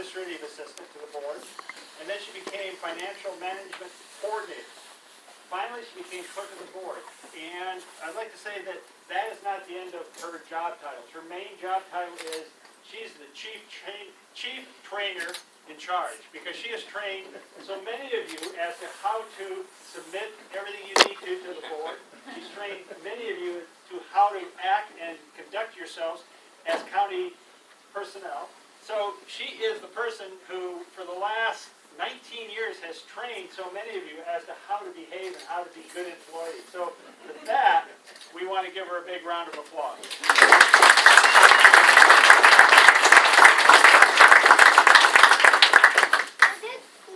administrative assistant to the board, and then she became financial management coordinator. Finally, she became clerk of the board, and I'd like to say that that is not the end of her job titles. Her main job title is she's the chief trainer in charge, because she has trained so many of you as to how to submit everything you need to the board. She's trained many of you to how to act and conduct yourselves as county personnel. So she is the person who, for the last 19 years, has trained so many of you as to how to behave and how to be good employees. So with that, we want to give her a big round of applause.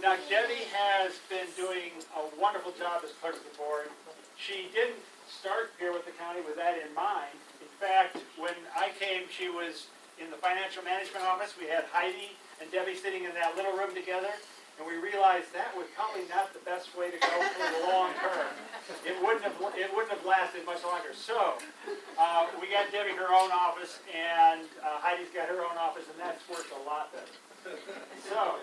Now, Debbie has been doing a wonderful job as clerk of the board. She didn't start here with the county with that in mind. In fact, when I came, she was in the financial management office. We had Heidi and Debbie sitting in that little room together, and we realized that was probably not the best way to go for the long term. It wouldn't have lasted much longer. So we got Debbie her own office, and Heidi's got her own office, and that's worked a lot better. So,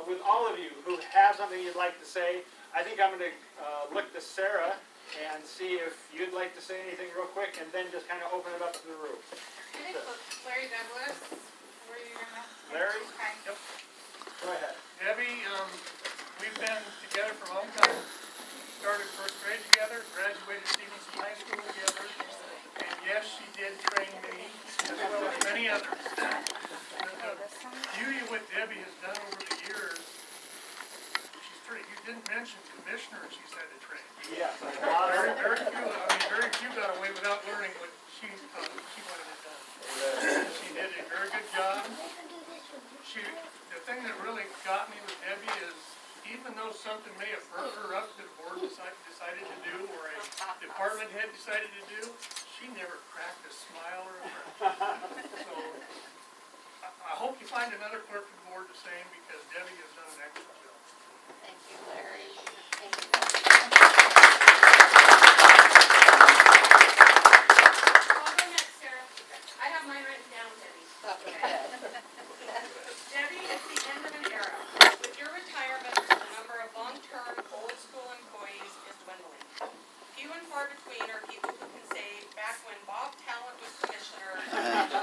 with all of you who have something you'd like to say, I think I'm going to look to Sarah and see if you'd like to say anything real quick, and then just kind of open it up to the room. I think Larry Douglas, were you going to? Larry? Okay. Yep. Go ahead. Debbie, we've been together for a long time. Started first grade together, graduated Stevenson High School together, and yes, she did train me, as well as many others. The beauty of what Debbie has done over the years, you didn't mention commissioners she's had to train. Yeah. Very few got away without learning what she wanted it done. She did a very good job. The thing that really got me with Debbie is, even though something may have hurt her up that the board decided to do, or a department head decided to do, she never cracked a smile or a grin. So I hope you find another clerk of the board the same, because Debbie has done an excellent job. Thank you, Larry. Thank you. I'll go next, Sarah. I have mine written down, Debbie. Okay. Debbie, it's the end of an era. With your retirement, the number of long-term, old-school employees is dwindling. Few and far between are people who can say, back when Bob Talent was commissioner,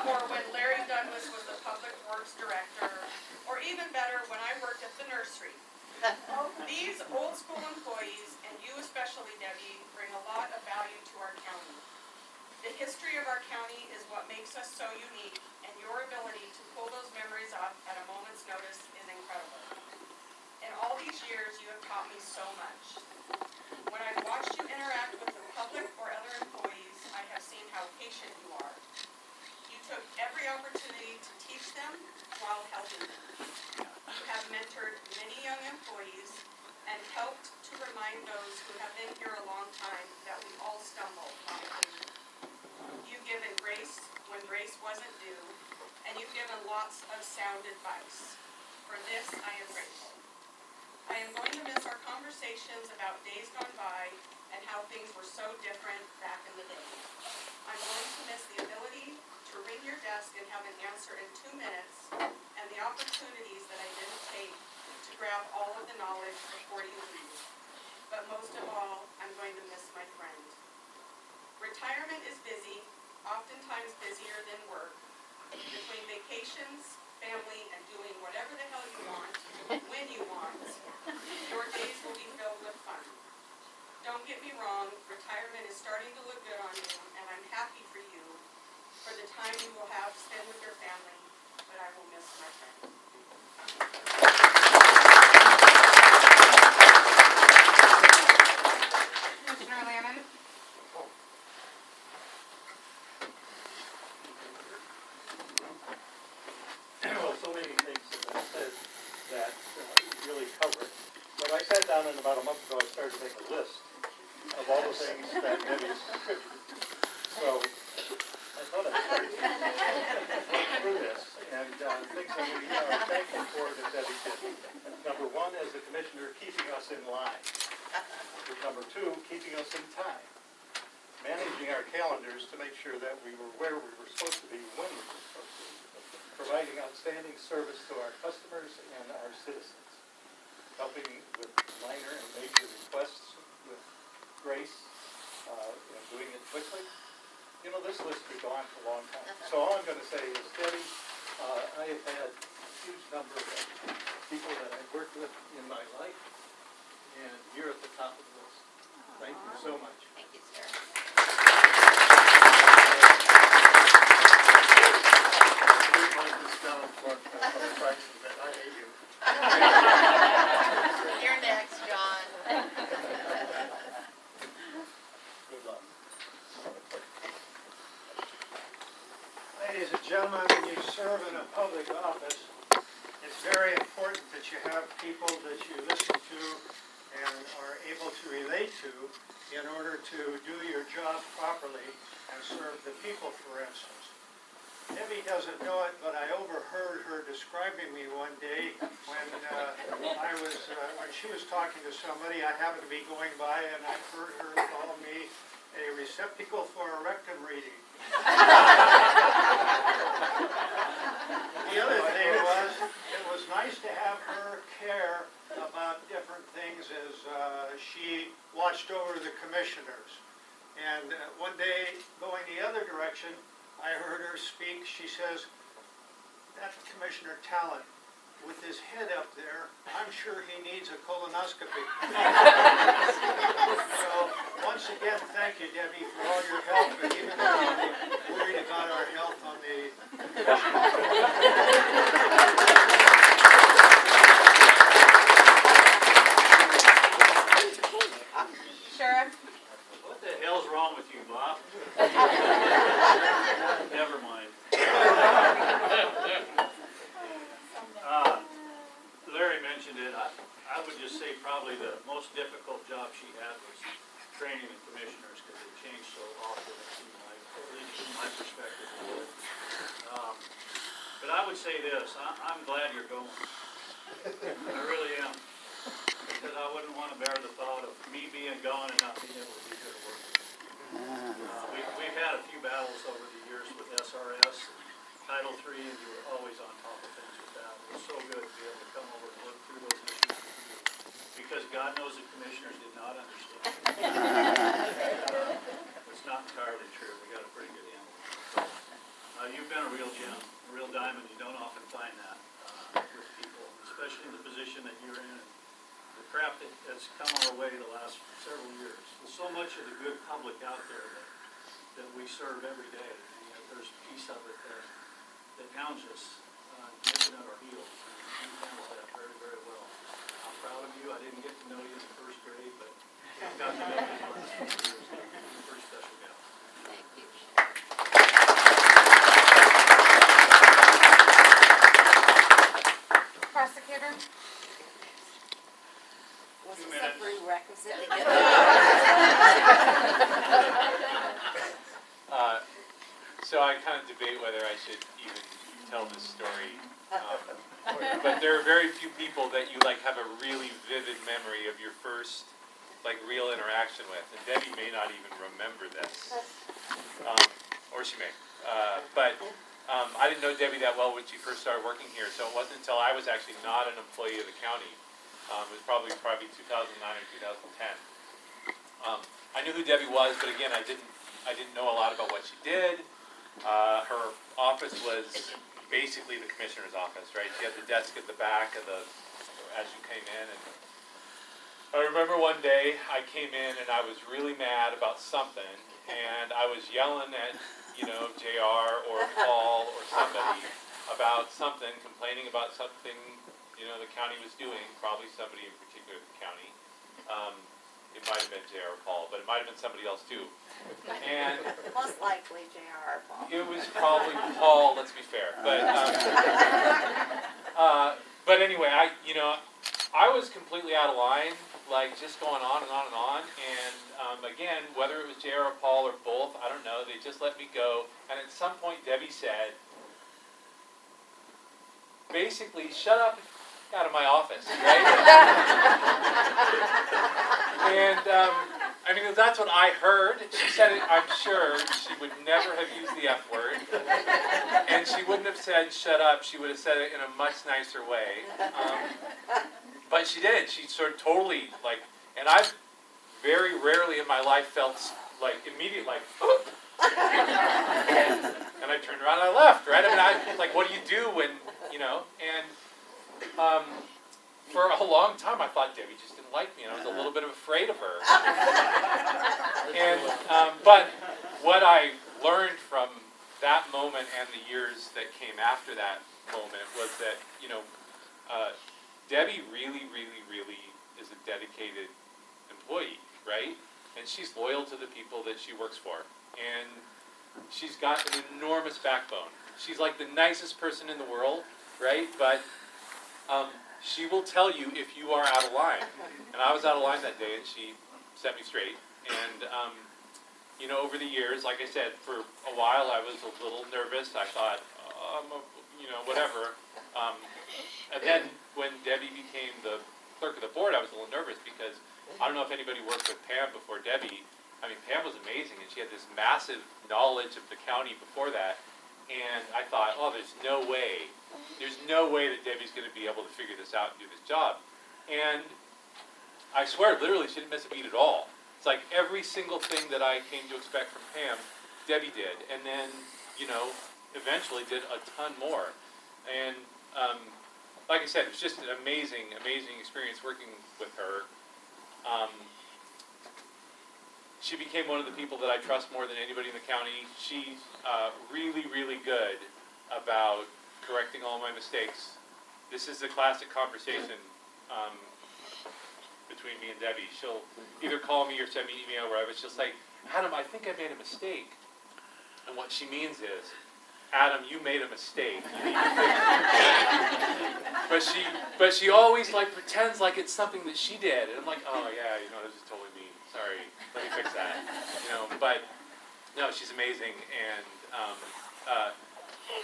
or when Larry Douglas was the public works director, or even better, when I worked at the nursery. These old-school employees, and you especially, Debbie, bring a lot of value to our county. The history of our county is what makes us so unique, and your ability to pull those memories up at a moment's notice is incredible. In all these years, you have taught me so much. When I've watched you interact with the public or other employees, I have seen how patient you are. You took every opportunity to teach them while helping them. You have mentored many young employees and helped to remind those who have been here a long time that we all stumble on occasion. You've given grace when grace wasn't due, and you've given lots of sound advice. For this, I am grateful. I am going to miss our conversations about days gone by and how things were so different back in the day. I'm going to miss the ability to ring your desk and have an answer in 2 minutes, and the opportunities that I didn't take to grab all of the knowledge before you leave. But most of all, I'm going to miss my friend. Retirement is busy, oftentimes busier than work. Between vacations, family, and doing whatever the hell you want, when you want, your days will be filled with fun. Don't get me wrong, retirement is starting to look good on you, and I'm happy for you, for the time you will have spent with your family, but I will miss my friend. Commissioner Lamon? Well, so many things have been said that really cover it. When I sat down about a month ago, I started to make a list of all the things that Debbie's contributed. So I thought I'd start through this, and things that we are thankful for that Debbie did. Number one, as a commissioner, keeping us in line. Number two, keeping us in time. Managing our calendars to make sure that we were where we were supposed to be when we were supposed to be. Providing outstanding service to our customers our citizens, helping with minor and major requests with grace, and doing it quickly. You know, this list could go on for a long time. So all I'm going to say is, Debbie, I have had a huge number of people that I've worked with in my life, and you're at the top of the list. Thank you so much. Thank you, sir. You're next, John. Good luck. Ladies and gentlemen, when you serve in a public office, it's very important that you have people that you listen to and are able to relate to in order to do your job properly and serve the people, for instance. Debbie doesn't know it, but I overheard her describing me one day when when she was talking to somebody. I happened to be going by, and I heard her call me a receptacle for a rectum reading. The other thing was, it was nice to have her care about different things as she watched over the commissioners. And one day, going the other direction, I heard her speak. She says, "That Commissioner Talent, with his head up there, I'm sure he needs a colonoscopy." So, once again, thank you, Debbie, for all your help, and even though I'm worried about our health on the Sheriff? What the hell's wrong with you, Bob? Never mind. Larry mentioned it. I would just say probably the most difficult job she had was training the commissioners because they change so often, at least from my perspective. But I would say this, I'm glad you're going. I really am. Because I wouldn't want to bear the thought of me being gone and not being able to be here to work. We've had a few battles over the years with SRS, Title III, and you were always on top of things with that. It was so good to be able to come over and look through those issues with you. Because God knows the commissioners did not understand. It's not entirely true. We got a pretty good handle. You've been a real gem, a real diamond. You don't often find that with people, especially in the position that you're in. The crap that's come our way the last several years. There's so much of the good public out there that we serve every day, and yet there's a piece of it that hounds us, nipping at our heels. And you handle that very, very well. I'm proud of you. I didn't get to know you in the first grade, but I've got to know you in the last few years. You're a pretty special gal. Thank you. Prosecutor? Was 2 this a minutes. prerequisite to get So I kind of debate whether I should even tell this story. But there are very few people that you have a really vivid memory of your first real interaction with. And Debbie may not even remember this. Or she may. But I didn't know Debbie that well when she first started working here. So it wasn't until I was actually not an employee of the county. It was probably 2009 or 2010. I knew who Debbie was, but again, I didn't know a lot about what she did. Her office was basically the commissioner's office, right? She had the desk at the back of as you came in. And I remember one day I came in and I was really mad about something, and I was yelling at, JR or Paul or somebody about something, complaining about something, the county was doing, probably somebody in particular at the county. It might have been J.R. Paul, but it might have been somebody else too. And most likely J.R. Paul? it was probably Paul, let's be fair. But anyway, I was completely out of line, just going on and on and on. And again, whether it was J.R. or Paul or both, I don't know, they just let me go. And at some point, Debbie said, basically, shut up, out of my office, right? And I mean, that's what I heard. She said it, I'm sure she would never have used the F word. And she wouldn't have said shut up. She would have said it in a much nicer way. But she did. She sort of totally, like, and I've very rarely in my life felt, like, immediate, like, and I turned around and I left, right? I mean, like, what do you do when, you know? And for a long time, I thought Debbie just didn't like me, and I was a little bit afraid of her. And but what I learned from that moment and the years that came after that moment was that, you know, Debbie really, really, really is a dedicated employee, right? And she's loyal to the people that she works for. And she's got an enormous backbone. She's like the nicest person in the world, right? But she will tell you if you are out of line. And I was out of line that day, and she set me straight. And, you know, over the years, like I said, for a while I was a little nervous. I thought, you know, whatever. And then when Debbie became the clerk of the board, I was a little nervous because I don't know if anybody worked with Pam before Debbie. I mean, Pam was amazing, and she had this massive knowledge of the county before that. And I thought, oh, there's no way that Debbie's going to be able to figure this out and do this job. And I swear, literally, she didn't miss a beat at all. It's like every single thing that I came to expect from Pam, Debbie did. And then, you know, eventually did a ton more. And like I said, it was just an amazing, amazing experience working with her. She became one of the people that I trust more than anybody in the county. She's really, really good about correcting all my mistakes. This is a classic conversation between me and Debbie. She'll either call me or send me an email or whatever. She'll say, Adam, I think I made a mistake. And what she means is, Adam, you made a mistake. You need to fix it. But she always like pretends like it's something that she did. And I'm like, oh yeah, you know, this is totally me. Sorry, let me fix that. You know, but no, she's amazing. And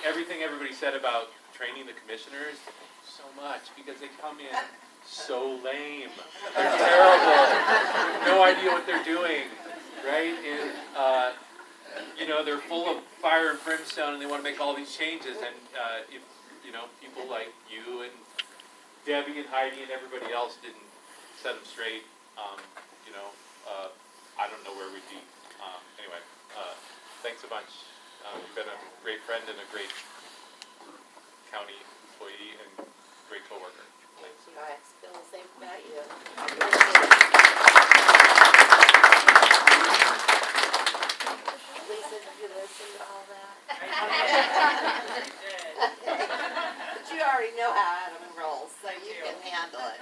everything everybody said about training the commissioners, so much, because they come in so lame. They're terrible. They have no idea what they're doing, right? And you know, they're full of fire and brimstone, and they want to make all these changes. And if you know, people like you and Debbie and Heidi and everybody else didn't set them straight, you know, I don't know where we'd be. Anyway, thanks a bunch. You've been a great friend and a great county employee and great coworker. Thank you. I feel the same about you. Lisa, did you listen to all that? But you already know how Adam rolls, so you can handle it.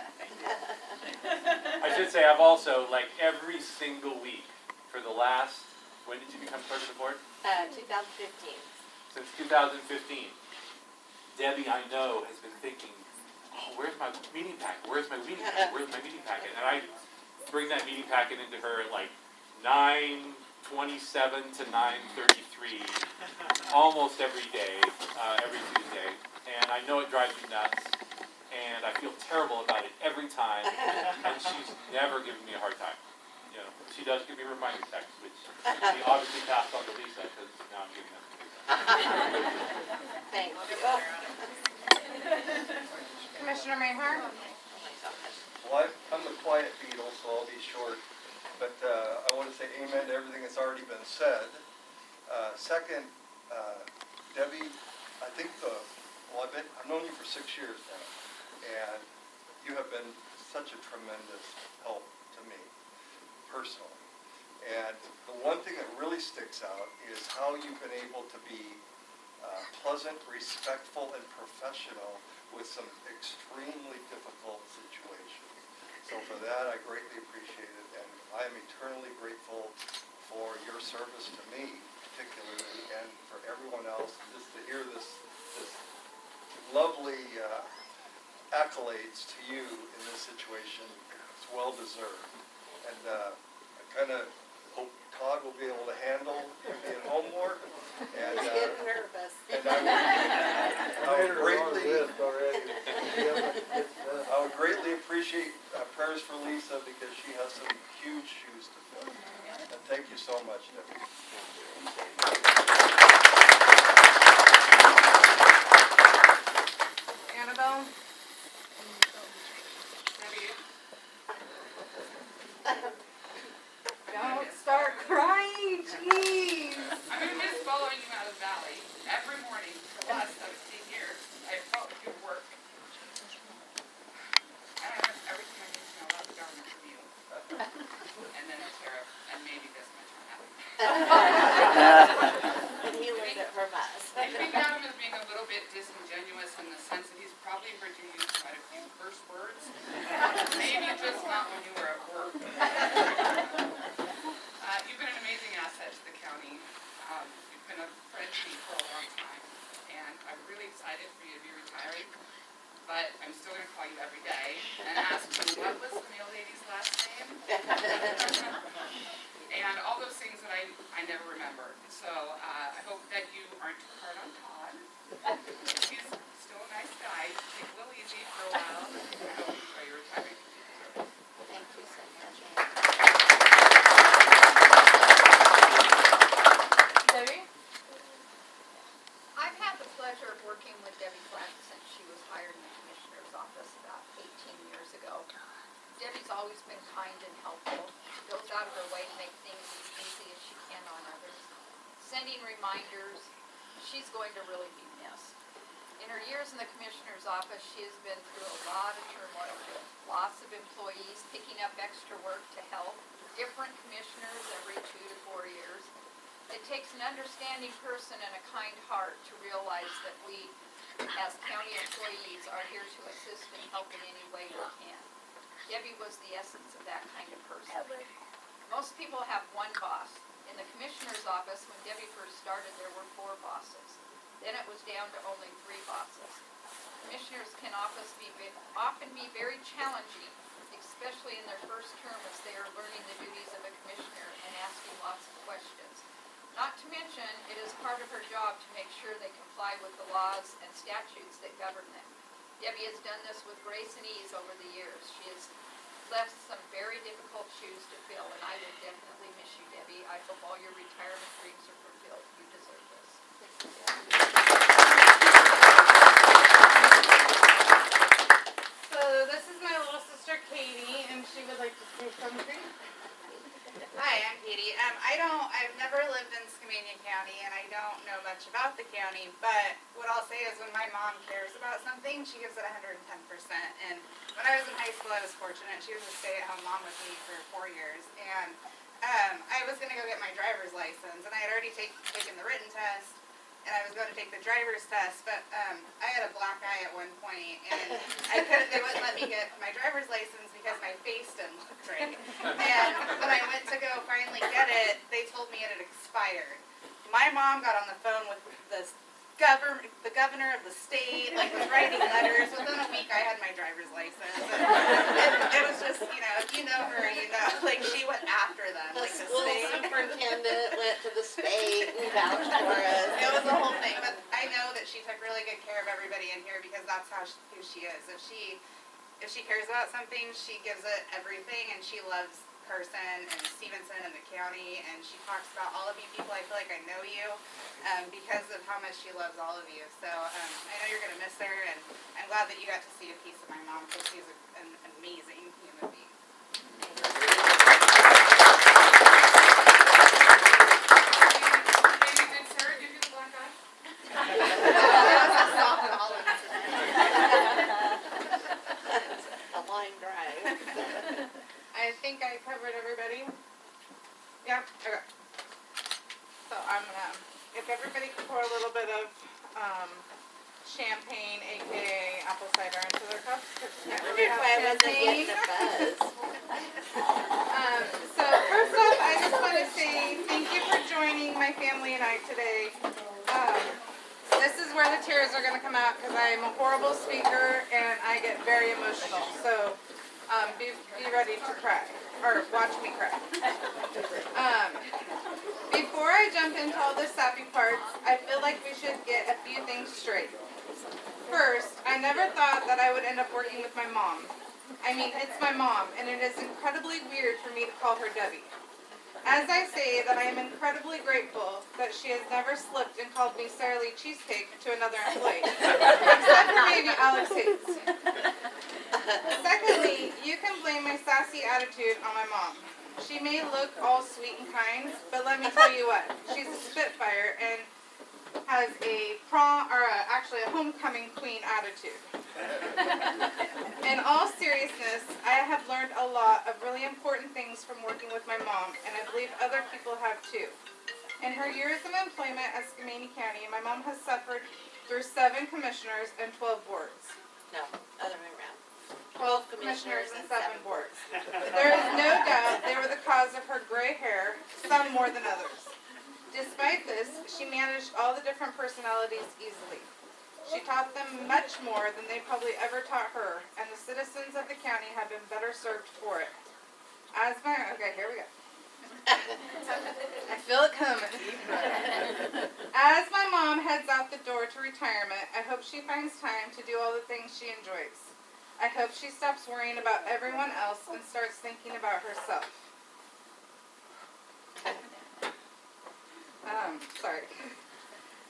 I should say I've also, like, every single week for the last, when did you become clerk of the board? 2015. Since 2015. Debbie, I know, has been thinking, oh, where's my meeting packet? Where's my meeting packet? Where's my meeting packet? And I bring that meeting packet into her at like 9:27 to 9:33, almost every day, every Tuesday. And I know it drives me nuts, and I feel terrible about it every time, and she's never given me a hard time. You know, she does give me reminder texts, which she obviously passed on to Lisa, because now I'm giving them to Lisa. Thank you. Commissioner Mayheart? Well, I'm the quiet beetle, so I'll be short. But I want to say amen to everything that's already been said. Second, Debbie, I think I've known you for 6 years now, and you have been such a tremendous help to me, personally. And the one thing that really sticks out is how you've been able to be pleasant, respectful, and professional with some extremely difficult situations. So for that, I greatly appreciate it, and I am eternally grateful for your service to me, particularly, and for everyone else. Just to hear this lovely accolades to you in this situation, it's well deserved. And I kind of hope Todd will be able to handle you being home more. And He's getting nervous. and I would greatly really appreciate prayers for Lisa because she has some huge shoes to fill. And thank you so much, Debbie. Annabelle? Don't start crying, jeez. I've been just following you out of the valley every morning for the last 17 years. I felt your work. I don't know everything I need to know about the government from you. And then a tariff, and maybe this much will happen. And he learned it from us. I think Adam is being a little bit disingenuous in the sense that he's probably heard you use quite a few curse words. Maybe just not when you were at work. You've been an amazing asset to the county. You've been a friend to me for a long time, and I'm really excited for you to be retiring. But I'm still going to call you every day and ask you, what was the mail lady's last name? And all those things that I never remember. So I hope that you aren't too hard on Todd. He's still a nice guy. Take it a little easy for a while. I hope you enjoy your retirement. Thank you so much. Debbie? I've had the pleasure of working with Debbie Flack since she was hired in the Commissioner's office about 18 years ago. Debbie's always been kind and helpful. She goes out of her way to make things as easy as she can on others. Sending reminders, she's going to really be missed. In her years in the Commissioner's office, she has been through a lot of turmoil, lots of employees picking up extra work to help, different commissioners every 2 to 4 years. It takes an understanding person and a kind heart to realize that we, as county employees, are here to assist and help in any way we can. Debbie was the essence of that kind of person. Most people have one boss. In the Commissioner's office, when Debbie first started, there were 4 bosses. Then it was down to only 3 bosses. Commissioners can often be very challenging, especially in their first term as they are learning the duties of a commissioner and asking lots of questions. Not to mention, it is part of her job to make sure they comply with the laws and statutes that govern them. Debbie has done this with grace and ease over the years. She has left some very difficult shoes to fill, and I will definitely miss you, Debbie. I hope all your retirement dreams are fulfilled. You deserve this. So this is my little sister Katie, and she would like to say something. Hi, I'm Katie. I've never lived in Skamania County, and I don't know much about the county, but what I'll say is when my mom cares about something, she gives it 110%. And when I was in high school, I was fortunate. She was a stay-at-home mom with me for 4 years, and I was going to go get my driver's license, and I had already taken the written test, and I was going to take the driver's test, but I had a black eye at one point, and they wouldn't let me get my driver's license because my face didn't look right. And when I went to go finally get it, they told me it had expired. My mom got on the phone with the governor of the state, like was writing letters. Within a week, I had my driver's license. And it was just, if you know her, like she went after them, The like the school state. superintendent went to the state and vouched for us. It was a whole thing, but I know that she took really good care of everybody in here because that's who she is. If she cares about something, she gives it everything, and she loves person and Stevenson and the county, and she talks about all of you people. I feel like I know you because of how much she loves all of you. So I know you're going to miss her, and I'm glad that you got to see a piece of my mom because she's an amazing human being. Did Sarah give you the black eye? That was a softball incident. A line drive. I think I covered everybody. Yep, okay. So I'm gonna, if everybody could pour a little bit of champagne, aka apple cider, into their cups, because I can't wondered really have why I wasn't champagne. getting a buzz. So first off, I just want to say thank you for joining my family and I today. This is where the tears are going to come out because I'm a horrible speaker and I get very emotional. So be ready to cry or watch me cry. Before I jump into all the sappy parts, I feel like we should get a few things straight. First, I never thought that I would end up working with my mom. I mean, it's my mom, and it is incredibly weird for me to call her Debbie. As I say that I am incredibly grateful that she has never slipped and called me Sara Lee Cheesecake to another employee, except for maybe Alex Hayes. Secondly, you can blame my sassy attitude on my mom. She may look all sweet and kind, but let me tell you what, she's a spitfire and has a actually a homecoming queen attitude. In all seriousness, I have learned a lot of really important things from working with my mom, and I believe other people have too. In her years of employment at Skamania County, my mom has suffered through 7 commissioners and 12 boards. No, other way around. 12 commissioners and 7 boards. There is no doubt they were the cause of her gray hair, some more than others. Despite this, she managed all the different personalities easily. She taught them much more than they probably ever taught her, and the citizens of the county have been better served for it. Okay, here we go. I feel it coming. As my mom heads out the door to retirement, I hope she finds time to do all the things she enjoys. I hope she stops worrying about everyone else and starts thinking about herself. Sorry.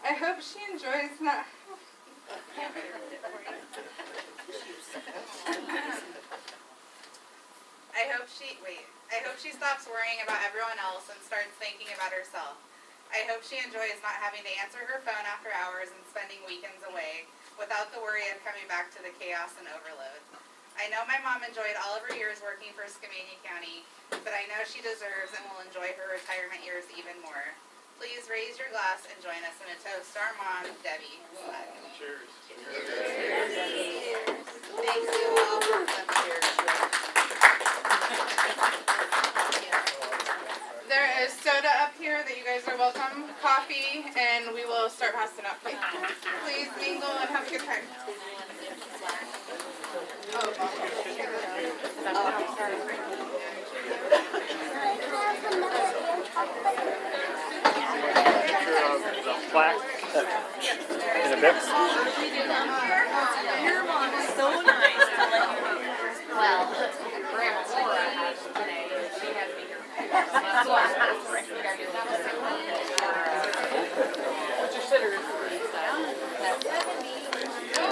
I hope she enjoys not... I hope she stops worrying about everyone else and starts thinking about herself. I hope she enjoys not having to answer her phone after hours and spending weekends away without the worry of coming back to the chaos and overload. I know my mom enjoyed all of her years working for Skamania County, but I know she deserves and will enjoy her retirement years even more. Please raise your glass and join us in a toast to our mom, Debbie. Cheers. Thank you all for coming here. There is soda up here that you guys are welcome, coffee, and we will start passing out cake. Please mingle and have a good time. Plaque in a bit. Your mom is so nice to let you know. Well, Grandma Laura has today, she had to be here. So I asked her if we gotta do that. What's your sitter?